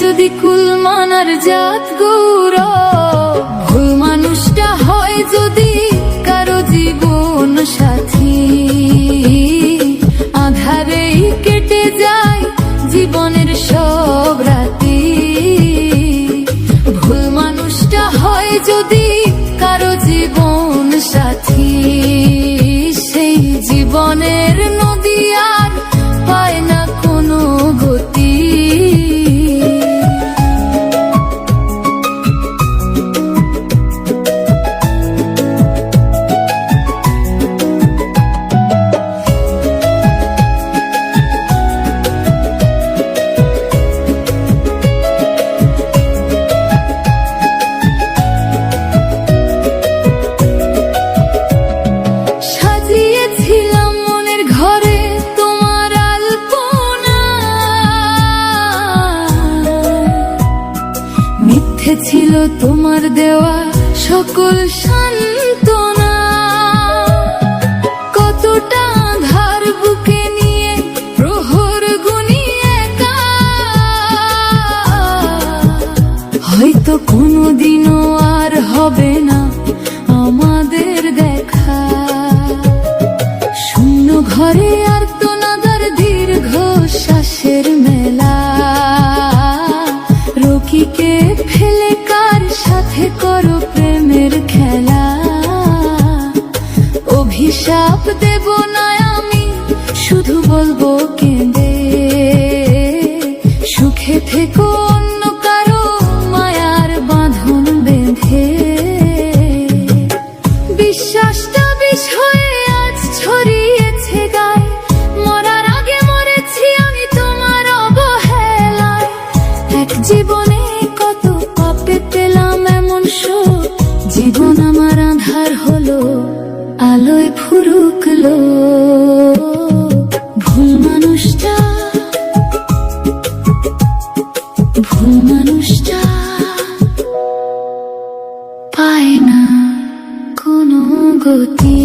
যদি কুল মানার জাত গৌরব, ভুল মানুষটা হয় যদি কারো জীবন সাথী, আধারেই কেটে যায় জীবনের সব রাতি। ভুল মানুষটা হয় যদি কারো জীবন সাথী, সেই জীবনের নদী আর পায় না কোনো গতি। ছিল তোমার দেওয়া সকল সান্ত্বনা, কতটা ধার বুকে নিয়ে প্রহর গুনিয়ে একা, হয়তো কোনোদিনও আর হবে না আমাদের দেখা। শূন্য ঘরে আর তো নাদার দীর্ঘ শ্বাসের মেলা, রকিকে ফেলে কার সাথে করো প্রেমের খেলা। অভিশাপ দেব না আমি, শুধু বলবো কেঁদে, সুখে থেকো অন্য কারো মায়ার বাঁধন বেঁধে। বিশ্বাসটা বিষ হয়ে আজ ছড়িয়েছে গায়ে, মরার আগে মরেছি আমি তোমার অবহেলায়। এক জীবনে কত পাপে পেলাম এমন সুখ, জীবন আমার আঁধার হলো আলোয় ফুরুকলো। ভুল মানুষটা, ভুল মানুষটা পায় না কোনো গতি।